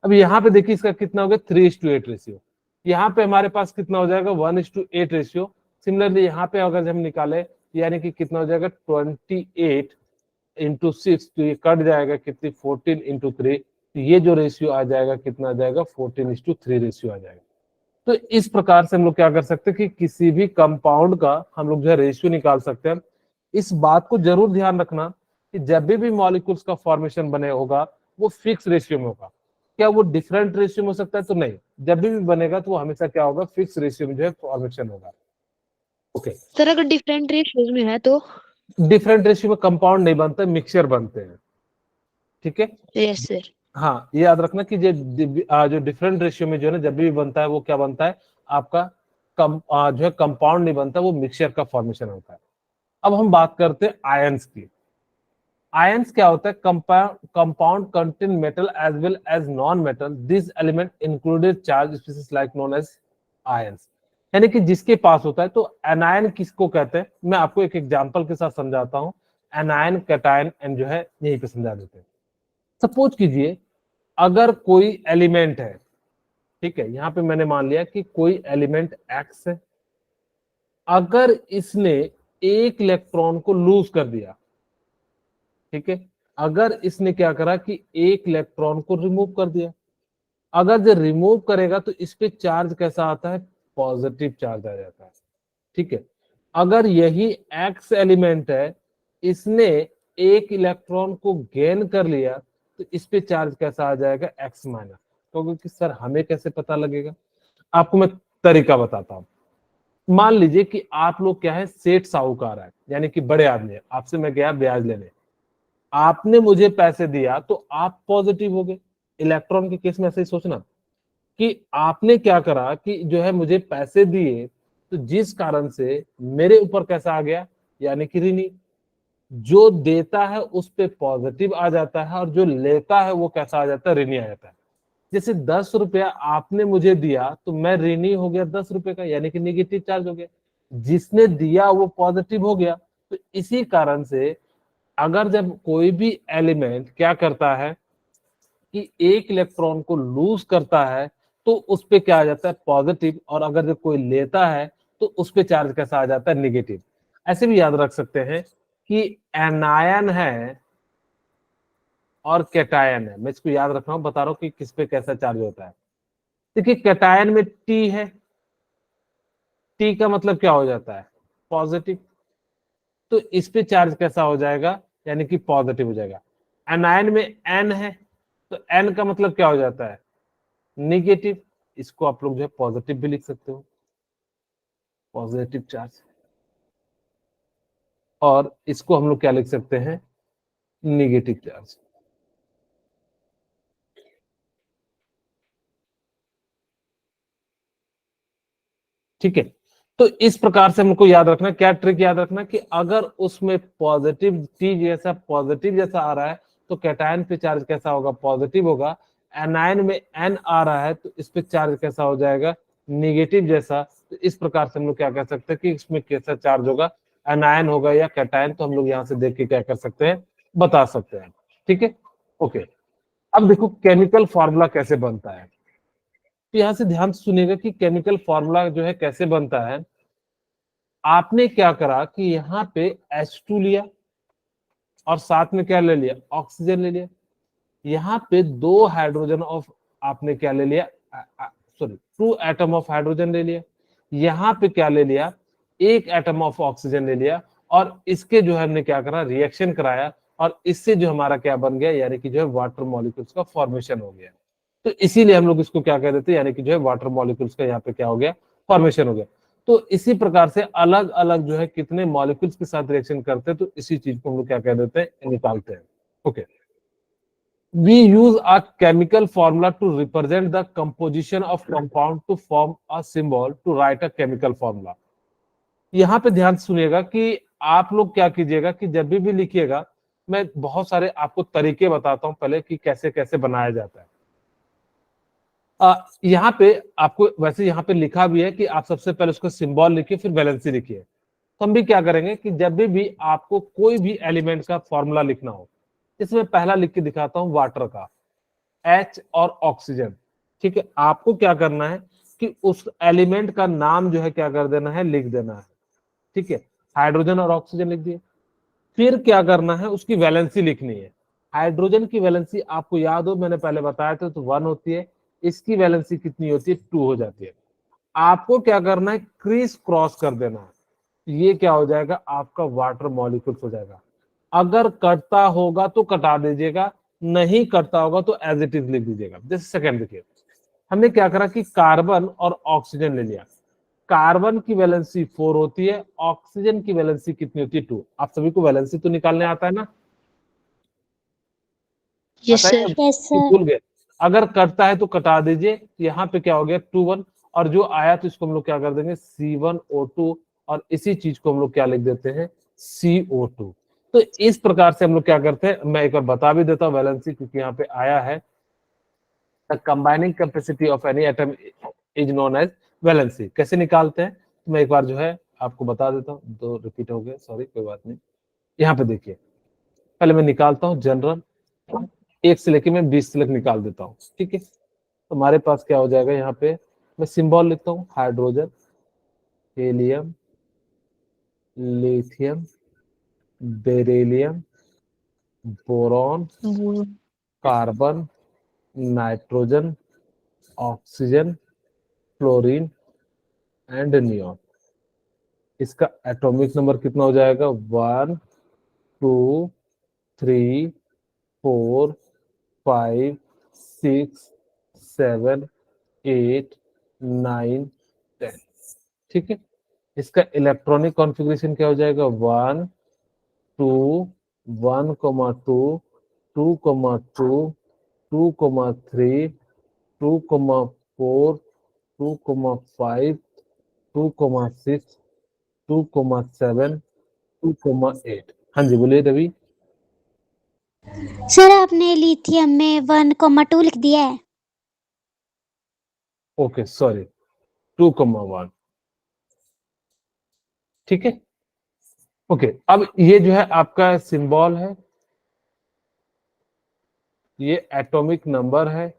अब यहाँ पे देखिए इसका कितना हो गया 3:8 रेशियो। यहाँ पे हमारे पास कितना हो जाएगा 1:8 रेशियो। सिमिलरली यहाँ पे अगर हम निकाले यानी कि कितना हो जाएगा 28 इंटू 6, तो ये कट जाएगा कितनी 14 इंटू 3, तो ये जो रेशियो आ जाएगा कितना आ जाएगा 14:3 रेशियो आ जाएगा। तो इस प्रकार से हम लोग क्या कर सकते हैं कि किसी भी कंपाउंड का हम लोग जो है रेशियो निकाल सकते हैं। इस बात को जरूर ध्यान रखना कि जब भी मॉलिक्यूल्स का फॉर्मेशन बने होगा वो फिक्स रेशियो में होगा। क्या वो डिफरेंट रेशियो में हो सकता है? तो नहीं, जब भी बनेगा तो वो हमेशा क्या होगा फिक्स रेशियो में जो है फॉर्मेशन होगा। ओके, सर अगर डिफरेंट रेशियोज में है तो? डिफरेंट रेशियो में कंपाउंड नहीं बनते, मिक्सचर बनते हैं, ठीक है। Yes sir. हाँ, ये याद रखना कि जो डिफरेंट रेशियो में जो है ना जब भी बनता है वो क्या बनता है आपका जो है कंपाउंड नहीं बनता, वो मिक्सचर का फॉर्मेशन होता है। अब हम बात करते हैं आयंस की। आयंस क्या होता है? Compound contain metal as well as non metal, this element included charge species like known as ions. यानी कि जिसके पास होता है, तो एनायन किसको कहते हैं मैं आपको एक एग्जांपल के साथ समझाता हूँ। एनायन, कैटायन एंड जो है यहीं पे समझा देते हैं। सपोज कीजिए अगर कोई एलिमेंट है, ठीक है, यहां पे मैंने मान लिया कि कोई एलिमेंट एक्स है, अगर इसने एक इलेक्ट्रॉन को लूज कर दिया, ठीक है, अगर इसने क्या करा कि एक इलेक्ट्रॉन को रिमूव कर दिया, अगर जो रिमूव करेगा तो इस पे चार्ज कैसा आता है? पॉजिटिव चार्ज आ जाता है, ठीक है। अगर यही एक्स एलिमेंट है, इसने एक इलेक्ट्रॉन को गेन कर लिया तो इस पे चार्ज कैसा आ जाएगा? X minus. क्योंकि सर हमें कैसे पता लगेगा? आपको मैं तरीका बताता हूं। मान लीजिए कि आप लोग क्या है सेठ साहूकार है, यानी कि बड़े आदमी है, आपसे मैं गया ब्याज लेने, आपने मुझे पैसे दिया तो आप पॉजिटिव हो गए। इलेक्ट्रॉन के केस में ऐसे ही सोचना कि आपने क्या करा कि जो है मुझे पैसे दिए, तो जिस कारण से मेरे ऊपर कैसा आ गया यानी कि ऋणी। जो देता है उस पे पॉजिटिव आ जाता है और जो लेता है वो कैसा आ जाता है? ऋणी आ जाता है। जैसे 10 रुपया आपने मुझे दिया तो मैं ऋणी हो गया 10 रुपए का, यानी कि निगेटिव चार्ज हो गया। जिसने दिया वो पॉजिटिव हो गया। तो इसी कारण से अगर जब कोई भी एलिमेंट क्या करता है कि एक इलेक्ट्रॉन को लूज करता है तो उस पे क्या आ जाता है? पॉजिटिव। और अगर जब कोई लेता है तो उस पे चार्ज कैसा आ जाता है? निगेटिव। ऐसे भी याद रख सकते हैं कि एनायन है और कैटायन है। मैं इसको याद रख रहा हूं, बता रहा हूं कि किस पे कैसा चार्ज होता है। देखिए कैटायन में टी है, टी का मतलब क्या हो जाता है? पॉजिटिव। तो इस पे चार्ज कैसा हो जाएगा? यानी कि पॉजिटिव हो जाएगा। एनायन में एन है, तो एन का मतलब क्या हो जाता है? निगेटिव। इसको आप लोग जो है पॉजिटिव भी लिख सकते हो, पॉजिटिव चार्ज। और इसको हम लोग क्या लिख सकते हैं? Negative charge. ठीक है। तो इस प्रकार से हमको याद रखना, क्या ट्रिक याद रखना कि अगर उसमें पॉजिटिव टी जैसा पॉजिटिव जैसा आ रहा है तो कैटायन पे चार्ज कैसा होगा, पॉजिटिव होगा। एनायन में एन आ रहा है तो इस पे चार्ज कैसा हो जाएगा, निगेटिव जैसा। तो इस प्रकार से हम लोग क्या कह सकते हैं कि इसमें कैसा चार्ज होगा, एनायन होगा या कैटायन। तो हम लोग यहाँ से देख के क्या कर सकते हैं, बता सकते हैं। ठीक है, ओके। अब देखो केमिकल फॉर्मूला कैसे बनता है। तो यहाँ से ध्यान से सुनिएगा कि केमिकल फॉर्मूला जो है कैसे बनता है। आपने क्या करा कि यहाँ पे H2 लिया और साथ में क्या ले लिया, ऑक्सीजन ले लिया। यहाँ पे 2 हाइड्रोजन ऑफ आपने क्या ले लिया, सॉरी 2 एटम ऑफ हाइड्रोजन ले लिया। यहाँ पे क्या ले लिया, 1 एटम ऑफ ऑक्सीजन ले लिया। और इसके जो है हमने क्या करा, रिएक्शन कराया और इससे जो हमारा क्या बन गया, यानी कि जो है वाटर मॉलिक्यूल्स का फॉर्मेशन हो गया। तो इसीलिए हम लोग इसको क्या कह देते हैं, यानी कि जो है वाटर मॉलिक्यूल्स का यहाँ पे क्या हो गया, फॉर्मेशन हो गया। तो इसी प्रकार से अलग अलग जो है कितने मॉलिक्यूल्स के साथ रिएक्शन करते हैं, तो इसी चीज को हम लोग क्या कह देते हैं, निकालते हैं। Okay, we use a chemical formula to represent the composition of compound to form a symbol to write a chemical formula। यहाँ पे ध्यान सुनिएगा कि आप लोग क्या कीजिएगा कि जब भी लिखिएगा, मैं बहुत सारे आपको तरीके बताता हूँ पहले कि कैसे कैसे बनाया जाता है। यहाँ पे आपको वैसे यहाँ पे लिखा भी है कि आप सबसे पहले उसका सिंबल लिखिए फिर वैलेंसी लिखिए। तो हम भी क्या करेंगे कि जब भी आपको कोई भी एलिमेंट का फॉर्मूला लिखना हो, इसमें पहला लिख के दिखाता हूँ वाटर का, H और ऑक्सीजन। ठीक है, आपको क्या करना है कि उस एलिमेंट का नाम जो है क्या कर देना है, लिख देना है। ठीक है, हाइड्रोजन और ऑक्सीजन लिख दिए। फिर क्या करना है, उसकी वैलेंसी लिखनी है। हाइड्रोजन की वैलेंसी आपको याद हो, मैंने पहले बताया था, तो 1 होती है। इसकी वैलेंसी कितनी होती है, 2 हो जाती है। आपको क्या करना है, क्रीज क्रॉस कर देना है। ये क्या हो जाएगा, आपका वाटर मॉलिक्यूल्स हो जाएगा। अगर कटता होगा तो कटा दीजिएगा, नहीं कटता होगा तो एज इट इज लिख दीजिएगा। जैसे सेकंड देखिए, हमने क्या करा कि कार्बन और ऑक्सीजन ले लिया। कार्बन की वैलेंसी 4 होती है, ऑक्सीजन की वैलेंसी कितनी होती है, 2। आप सभी को वैलेंसी तो निकालने आता है ना, यस आता है सर। या यस सर। भूल गए। अगर कटता है तो कटा दीजिए। यहाँ पे क्या हो गया, 2 1। और जो आया तो इसको हम लोग क्या कर देंगे, C1O2। और इसी चीज को हम लोग क्या लिख देते हैं, CO2। तो इस प्रकार से हम लोग क्या करते हैं, मैं एक बार बता भी देता हूँ वैलेंसी, क्योंकि यहाँ पे आया है the combining capacity of any atom is known as valency. कैसे निकालते हैं, तो मैं एक बार जो है आपको बता देता हूँ। 2 रिपीट हो गए, सॉरी, कोई बात नहीं। यहाँ पे देखिए, पहले मैं निकालता हूँ जनरल, 1 से लेके मैं 20 तक निकाल देता हूँ। ठीक है, तो हमारे पास क्या हो जाएगा, यहाँ पे मैं सिंबल लिखता हूँ, hydrogen, helium, lithium, beryllium, boron, carbon, nitrogen, oxygen, fluorine and neon. इसका एटॉमिक नंबर कितना हो जाएगा, 1 2 3 4 5 6 7 8 9 10। ठीक है, इसका इलेक्ट्रॉनिक कॉन्फ़िगरेशन क्या हो जाएगा, 1 2 1,2 2,2 2,3 2,4 2,5 2,6 2,7 2,8। हाँ जी, बोलिए रवि। सर आपने लिथियम में 1,2 लिख दिया है। Okay, sorry, 2,1। ठीक है, ओके। अब ये जो है आपका सिंबल है, ये एटॉमिक नंबर है,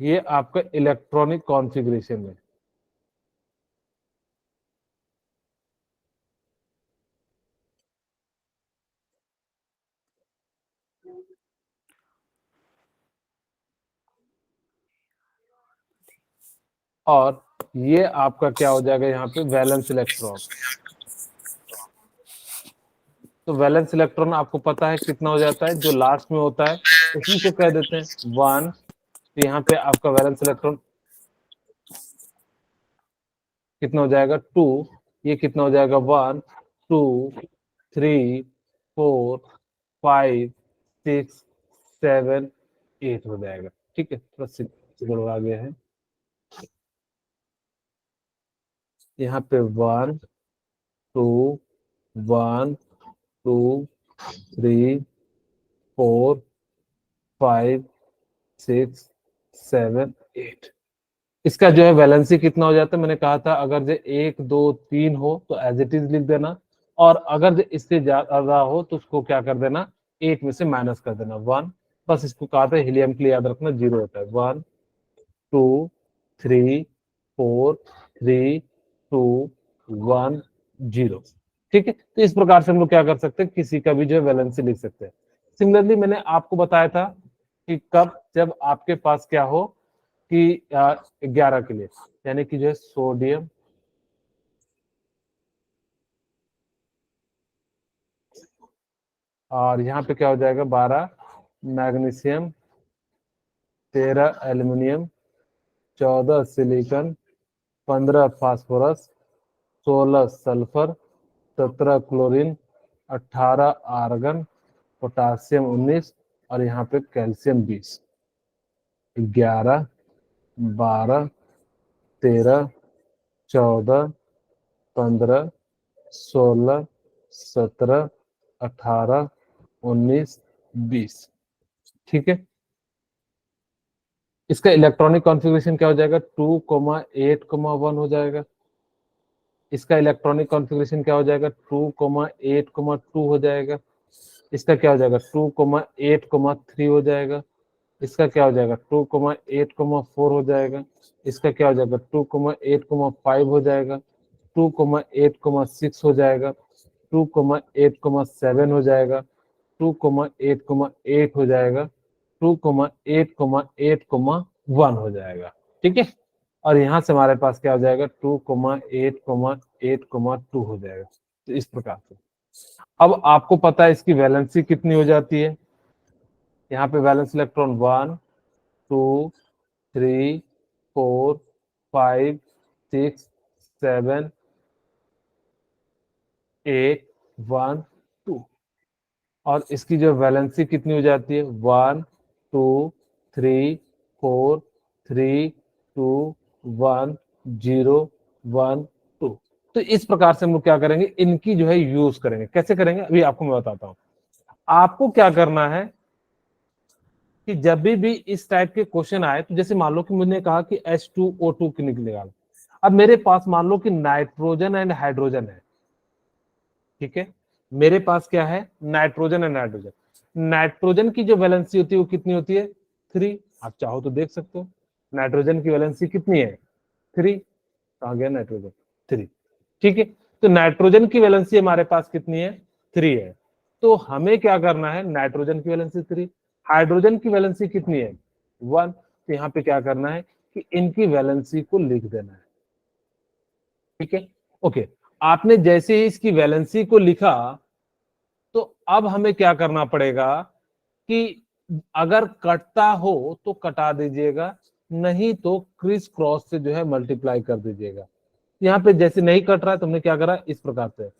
ये आपका इलेक्ट्रॉनिक कॉन्फ़िगरेशन है। और ये आपका क्या हो जाएगा, यहाँ पे वैलेंस इलेक्ट्रॉन। तो वैलेंस इलेक्ट्रॉन आपको पता है कितना हो जाता है, जो लास्ट में होता है उसी को कह देते हैं 1। तो यहाँ पे आपका वैलेंस इलेक्ट्रॉन कितना हो जाएगा, 2। ये कितना हो जाएगा, 1 2 3 4 5 6 7 8 हो जाएगा। ठीक है, थोड़ा सिंबल आ गया है। यहाँ पे 1 2 1 2 3 4 5 6 7 8। इसका जो है वैलेंसी कितना हो जाता है, मैंने कहा था अगर जो 1 2 3 हो तो एज इट इज लिख देना, और अगर जो इससे ज्यादा हो तो उसको क्या कर देना, 8 में से माइनस कर देना 1। बस इसको कहा था हीलियम के लिए याद रखना 0 होता है। 1 2 3 4 3 2 1 0। ठीक है, तो इस प्रकार से हम लोग क्या कर सकते हैं, किसी का भी जो है वैलेंसी लिख सकते हैं। सिमिलरली मैंने आपको बताया था कि कब, जब आपके पास क्या हो कि 11 के लिए, यानी कि जो है सोडियम और यहाँ पे क्या हो जाएगा 12 magnesium, 13 aluminium, 14 silicon, 15 phosphorus, 16 sulphur, 17 chlorine, 18 argon, potassium 19 और यहाँ पे कैल्शियम 20। 11 12 13 14 15 16 17 18 19 20। ठीक है, इसका इलेक्ट्रॉनिक कॉन्फ़िगरेशन क्या हो जाएगा, 2,8,1 हो जाएगा। इसका इलेक्ट्रॉनिक कॉन्फ़िगरेशन क्या हो जाएगा, 2,8,2 हो जाएगा। इसका क्या हो जाएगा, 2,8,3 हो जाएगा। इसका क्या हो जाएगा, 2,8,4 हो जाएगा। इसका क्या हो जाएगा, 2,8,5 हो जाएगा। 2,8,6 हो जाएगा। 2,8,7 हो जाएगा। 2,8,8 हो जाएगा। 2,8,8,1 हो जाएगा। ठीक है, और यहाँ से हमारे पास क्या हो जाएगा, 2,8,8,2 हो जाएगा। तो इस प्रकार से अब आपको पता है इसकी वैलेंसी कितनी हो जाती है। यहाँ पे वैलेंस इलेक्ट्रॉन 1 2 3 4 5 6 7 8 1 2, और इसकी जो वैलेंसी कितनी हो जाती है, 1 2 3 4 3 2 1 0 1 2। तो इस प्रकार से हम लोग क्या करेंगे, इनकी जो है यूज करेंगे। कैसे करेंगे अभी आपको मैं बताता हूं। आपको क्या करना है कि जब भी इस टाइप के क्वेश्चन आए, तो जैसे मान लो कि मैंने कहा कि H2O2 की निकलेगा, अब मेरे पास मान लो कि नाइट्रोजन एंड हाइड्रोजन है। ठीक है, मेरे पास क्या है, नाइट्रोजन एंड हाइड्रोजन। नाइट्रोजन की जो वैलेंसी होती है वो कितनी होती है, 3। आप चाहो तो देख सकते हो नाइट्रोजन की वैलेंसी कितनी है, 3। कहा गया नाइट्रोजन, 3। ठीक है, तो नाइट्रोजन की वैलेंसी हमारे पास कितनी है, 3 है। तो हमें क्या करना है, नाइट्रोजन की वैलेंसी 3, हाइड्रोजन की वैलेंसी कितनी है, 1। तो यहाँ पे क्या करना है कि इनकी वैलेंसी को लिख देना है। ठीक है, ओके। आपने जैसे ही इसकी वैलेंसी को लिखा, तो अब हमें क्या करना पड़ेगा कि अगर कटता हो तो कटा दीजिएगा, नहीं तो क्रिस क्रॉस से जो है मल्टीप्लाई कर दीजिएगा। यहाँ पे जैसे नहीं कट रहा है, तुमने क्या करा, इस प्रकार से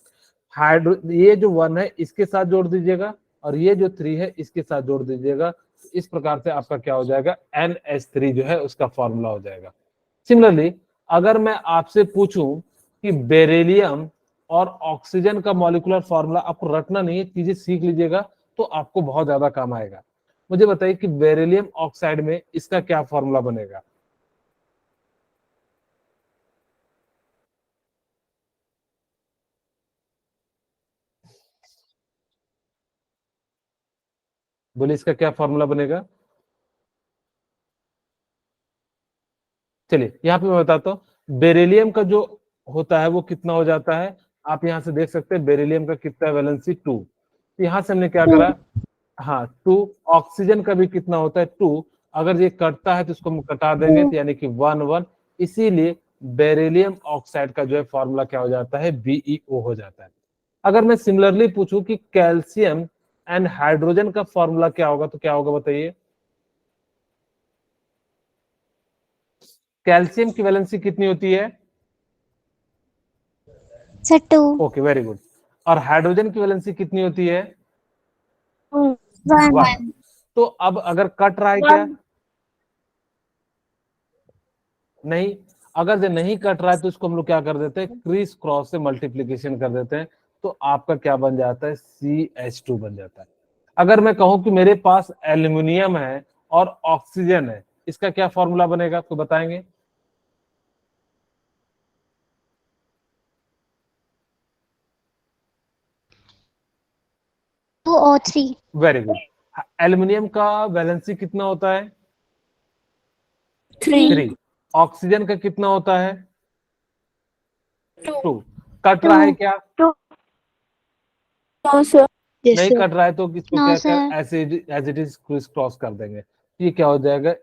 हाइड्रो, ये जो 1 है इसके साथ जोड़ दीजिएगा, और ये जो 3 है इसके साथ जोड़ दीजिएगा। इस प्रकार से आपका क्या हो जाएगा, NH3 जो है उसका फॉर्मूला हो जाएगा। सिमिलरली अगर मैं आपसे पूछूं कि बेरिलियम और ऑक्सीजन का मॉलिक्यूलर फॉर्मूला, आपको रटना नहीं है, चीजें सीख लीजिएगा तो आपको बहुत ज्यादा काम आएगा। मुझे बताइए कि बेरिलियम ऑक्साइड में इसका क्या फॉर्मूला बनेगा। बोलिए इसका क्या फॉर्मूला बनेगा। चलिए यहाँ पे मैं बताता हूँ, बेरिलियम का जो होता है वो कितना हो जाता है, आप यहाँ से देख सकते हैं बेरिलियम का कितना वैलेंसी 2। यहाँ से हमने क्या करा, हाँ 2। ऑक्सीजन का भी कितना होता है, 2। अगर ये कटता है तो इसको हम कटा देंगे, तो यानी कि 1 1। इसीलिए बेरिलियम ऑक्साइड का जो है फॉर्मूला क्या हो जाता है, BeO हो जाता है। अगर मैं सिमिलरली पूछूं कि कैल्शियम एंड हाइड्रोजन का फॉर्मूला क्या होगा, तो क्या होगा बताइए। कैल्शियम की वैलेंसी कितनी होती है, सर 2 ओके वेरी गुड। और हाइड्रोजन की वैलेंसी कितनी होती है, 1 1। तो अब अगर कट रहा है क्या, नहीं। अगर जो नहीं कट रहा है तो इसको हम लोग क्या कर देते हैं, क्रिस क्रॉस से मल्टीप्लीकेशन कर देते हैं, तो आपका क्या बन जाता है, CH2 बन जाता है। अगर मैं कहूं कि मेरे पास एल्यूमिनियम है और ऑक्सीजन है, इसका क्या फॉर्मूला बनेगा, आपको बताएंगे? O3 very good. एल्यूमिनियम का वैलेंसी कितना होता है, 3। ऑक्सीजन का कितना होता है, 2। कट रहा है क्या, यस नहीं सर। कट रहा है तो इसको नो क्या सर कर, ऐसे as it is criss cross कर देंगे, ये क्या हो जाएगा,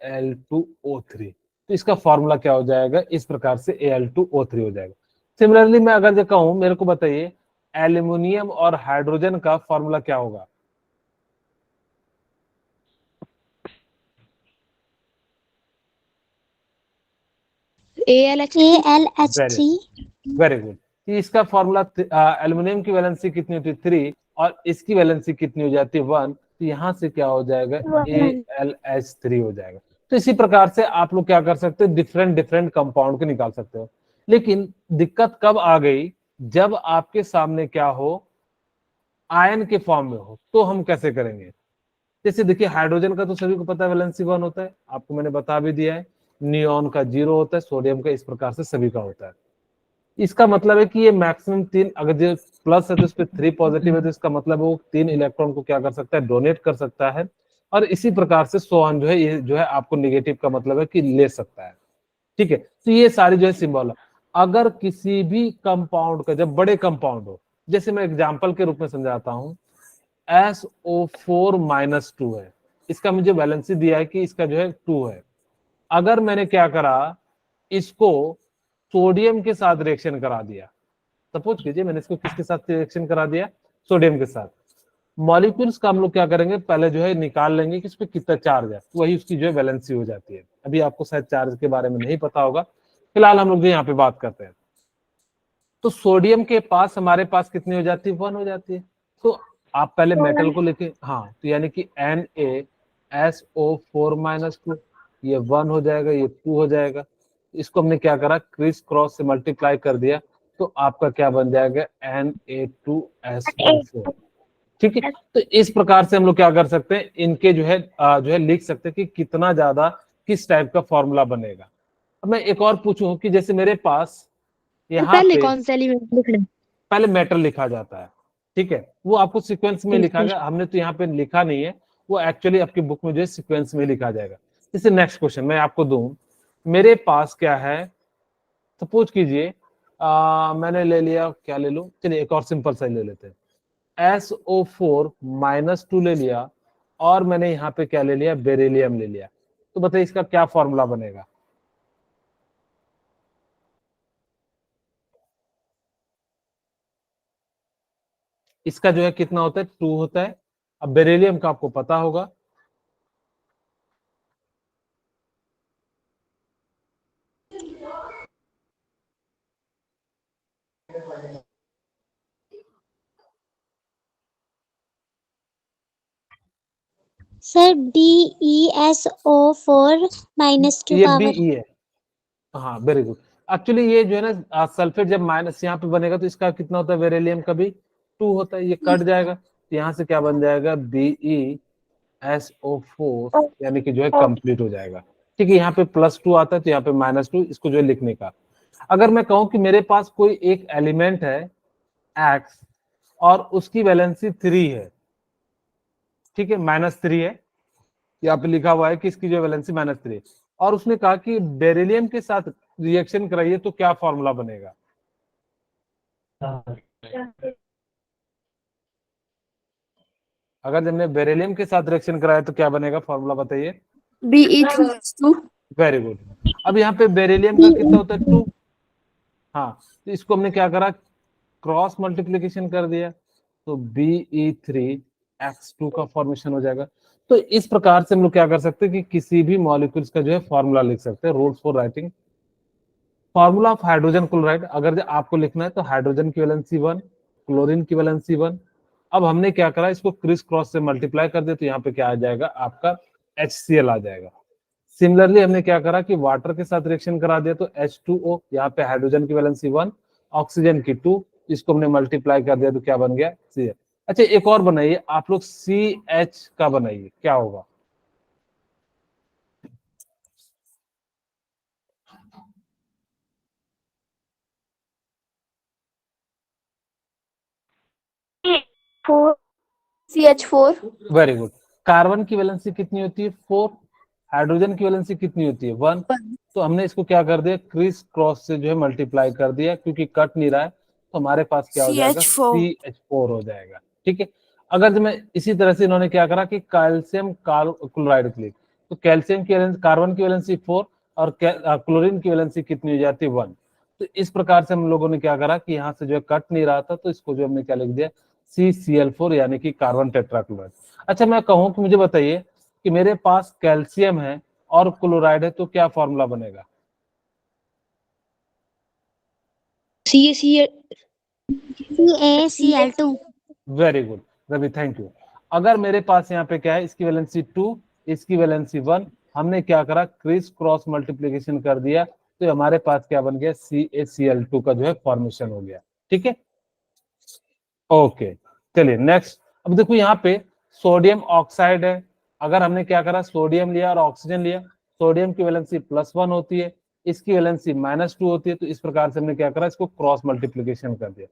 Al2O3। तो इसका फॉर्मूला क्या हो जाएगा, इस प्रकार से Al2O3 हो जाएगा। सिमिलरली मैं अगर जो कहूं, मेरे को बताइए एल्यूमिनियम और हाइड्रोजन का फॉर्मूला क्या होगा, ALH3 वेरी गुड। इसका फॉर्मूला, एल्यूमिनियम की वैलेंसी कितनी होती है, 3, और इसकी वैलेंसी कितनी हो जाती है, 1। तो यहाँ से क्या हो जाएगा, ALH3 हो जाएगा। तो इसी प्रकार से आप लोग क्या कर सकते हो, डिफरेंट डिफरेंट कंपाउंड को निकाल सकते हो। लेकिन दिक्कत कब आ गई, जब आपके सामने क्या हो, आयन के फॉर्म में हो, तो हम कैसे करेंगे। जैसे देखिए हाइड्रोजन का तो सभी को पता है वैलेंसी 1 होता है, आपको मैंने बता भी दिया है। नियोन का 0 होता है, सोडियम का इस प्रकार से सभी का होता है। इसका मतलब है कि ये मैक्सिमम 3, अगर जो प्लस है तो इस पे 3 पॉजिटिव है, तो इसका मतलब वो 3 इलेक्ट्रॉन को क्या कर सकता है, डोनेट कर सकता है। और इसी प्रकार से सोहन जो है, ये जो है आपको नेगेटिव का मतलब है कि ले सकता है। ठीक है, तो ये सारी जो है सिंबल है। अगर किसी भी कंपाउंड का, जब बड़े कंपाउंड हो, जैसे मैं एग्जाम्पल के रूप में समझाता हूं, SO4-2 है, इसका मुझे वैलेंसी दिया है कि इसका जो है 2 है। अगर मैंने क्या करा, इसको सोडियम के साथ रिएक्शन करा दिया, सपोज कीजिए मैंने इसको किसके साथ रिएक्शन करा दिया, सोडियम के साथ, मॉलिक्यूल्स का हम लोग क्या करेंगे, पहले जो है निकाल लेंगे कि इस पे कितना चार्ज है, वही उसकी जो है वैलेंसी हो जाती है। अभी आपको शायद चार्ज के बारे में नहीं पता होगा, फिलहाल हम लोग जो यहाँ पे बात करते हैं। तो सोडियम के पास हमारे पास कितनी हो जाती है, 1 हो जाती है। तो आप पहले मेटल को लेके, हाँ, तो यानी कि NaSO4-2, ये 1 हो जाएगा, ये 2 हो जाएगा। इसको हमने क्या करा, क्रिस क्रॉस से मल्टीप्लाई कर दिया, तो आपका क्या बन जाएगा, Na2SO4। ठीक है, तो इस प्रकार से हम लोग क्या कर सकते हैं, इनके जो है लिख सकते हैं कि कितना ज्यादा किस टाइप का फॉर्मूला बनेगा। अब मैं एक और पूछूं कि जैसे मेरे पास यहाँ पहले पे कौन सा एलिमेंट लिखना है? पहले मेटल लिखा जाता है, ठीक है, वो आपको सीक्वेंस में ठीक लिखा है। गया, हमने तो यहाँ पे लिखा नहीं है, वो एक्चुअली आपकी बुक में जो है सीक्वेंस में लिखा जाएगा। जैसे नेक्स्ट क्वेश्चन मैं आपको दूं, मेरे पास क्या है, सपोज कीजिए मैंने ले लिया, क्या ले लूं, चलिए एक और सिंपल सा ले लेते हैं, SO4-2 ले लिया, और मैंने यहाँ पे क्या ले लिया, बेरिलियम ले लिया। तो बताइए इसका क्या फॉर्मूला बनेगा। इसका जो है कितना होता है, 2 होता है। अब बेरिलियम का आपको पता होगा, सर DeSO4-2 ये पावर BE है। हाँ वेरी गुड। एक्चुअली ये जो है ना, सल्फेट जब माइनस यहाँ पे बनेगा तो इसका कितना होता है, बेरिलियम का भी 2 होता है, ये कट जाएगा, तो यहाँ से क्या बन जाएगा, BeSO4, यानी कि जो है कंप्लीट हो जाएगा। ठीक है, यहाँ पे +2 आता है तो यहाँ पे -2, इसको जो है लिखने का। अगर मैं कहूँ कि मेरे पास कोई एक एलिमेंट है X और उसकी वैलेंसी 3 है, ठीक है, -3 है, यहाँ पे लिखा हुआ है कि इसकी जो वैलेंसी -3 है, और उसने कहा कि बेरिलियम के साथ रिएक्शन कराइए तो क्या फॉर्मूला बनेगा। अगर हमने बेरिलियम के साथ रिएक्शन कराया तो क्या बनेगा, फॉर्मूला बताइए। Be3 very good. अब यहाँ पे बेरिलियम का कितना होता है, 2। हाँ, तो इसको हमने क्या करा, क्रॉस मल्टीप्लीकेशन कर दिया, तो Be3X2 का फॉर्मेशन हो जाएगा। तो इस प्रकार से हम लोग क्या कर सकते हैं कि किसी भी मॉलिक्यूल्स का जो है फॉर्मूला लिख सकते हैं, rules for writing. Formula of hydrogen chloride अगर आपको लिखना है तो हाइड्रोजन की वैलेंसी 1, क्लोरीन की वैलेंसी 1। अब हमने क्या करा, इसको क्रिस क्रॉस से मल्टीप्लाई कर दिया, तो यहाँ पे क्या आ जाएगा, आपका HCl आ जाएगा। सिमिलरली हमने क्या करा कि वाटर के साथ रिएक्शन करा दिया, तो H2O, यहाँ पे हाइड्रोजन की वैलेंसी 1, ऑक्सीजन की 2, इसको हमने मल्टीप्लाई कर दिया तो क्या बन गया CH। अच्छा एक और बनाइए आप लोग, CH का बनाइए, क्या होगा? CH4 very good. कार्बन की वैलेंसी कितनी होती है? 4। हाइड्रोजन की वैलेंसी कितनी होती है? 1। तो हमने इसको क्या कर दिया, क्रिस क्रॉस से जो है मल्टीप्लाई कर दिया, क्योंकि कट नहीं रहा है तो हमारे पास क्या हो जाएगा, CH4 हो जाएगा। ठीक है। अगर जो मैं इसी तरह से इन्होंने क्या करा कि कैल्शियम क्लोराइड के लिए, तो कैल्शियम की कार्बन की वैलेंसी 4 और क्लोरीन की वैलेंसी कितनी हो जाती है? 1। तो इस प्रकार से हम लोगों ने क्या करा कि यहाँ से जो है कट नहीं रहा था, तो इसको जो हमने क्या लिख दिया, CCl4 यानी कि कार्बन टेट्राक्लोराइड। अच्छा मैं कहूं कि मुझे बताइए कि मेरे पास कैल्शियम है और क्लोराइड है, तो क्या फॉर्मूला बनेगा? CaCl2। Very good Ravi, thank you. अगर मेरे पास यहाँ पे क्या है, इसकी वैलेंसी 2, इसकी वैलेंसी 1, हमने क्या करा, क्रिस क्रॉस मल्टीप्लीकेशन कर दिया, तो हमारे पास क्या बन गया, CaCl2 का जो है फॉर्मेशन हो गया। ठीक है, ओके। चलिए नेक्स्ट। अब देखो यहाँ पे सोडियम ऑक्साइड है, अगर हमने क्या करा, सोडियम लिया और ऑक्सीजन लिया, सोडियम की वैलेंसी +1 होती है, इसकी वैलेंसी -2 होती है, तो इस प्रकार से हमने क्या करा, इसको क्रॉस मल्टीप्लीकेशन कर दिया।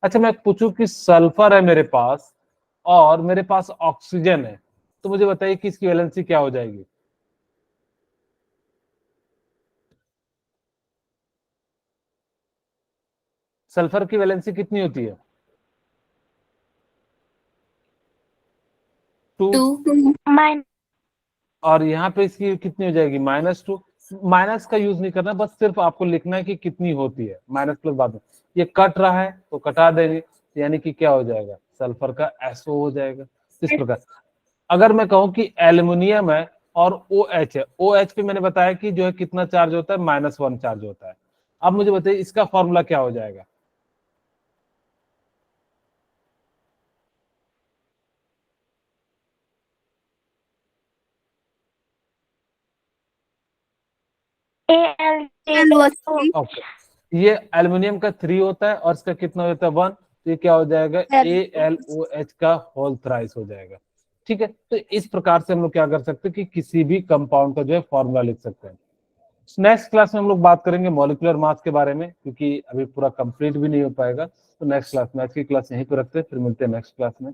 अच्छा मैं पूछूं कि सल्फर है मेरे पास और मेरे पास ऑक्सीजन है, तो मुझे बताइए कि इसकी वैलेंसी क्या हो जाएगी? सल्फर की वैलेंसी कितनी होती है? 2। और यहाँ पे इसकी कितनी हो जाएगी, -2। माइनस का यूज नहीं करना, बस सिर्फ आपको लिखना है कि कितनी होती है, माइनस प्लस बाद में। ये कट रहा है तो कटा देंगे, यानी कि क्या हो जाएगा, सल्फर का SO हो जाएगा। इस प्रकार अगर मैं कहूं कि एल्युमिनियम है और OH है, OH पे मैंने बताया कि जो है कितना चार्ज होता है, -1 चार्ज होता है। अब मुझे बताइए इसका फॉर्मूला क्या हो जाएगा? ओके, ये एल्युमिनियम का 3 होता है और इसका कितना होता है, 1, तो ये क्या हो जाएगा, AlOH का होल थ्राइस हो जाएगा। ठीक है, तो इस प्रकार से हम लोग क्या कर सकते हैं कि किसी भी कंपाउंड का जो है फॉर्मूला लिख सकते हैं। नेक्स्ट क्लास में हम लोग बात करेंगे मॉलिक्यूलर मास के बारे में, क्योंकि अभी पूरा कंप्लीट भी नहीं हो पाएगा, तो नेक्स्ट क्लास में, आज की क्लास यहीं पर रखते हैं, फिर मिलते हैं नेक्स्ट क्लास में।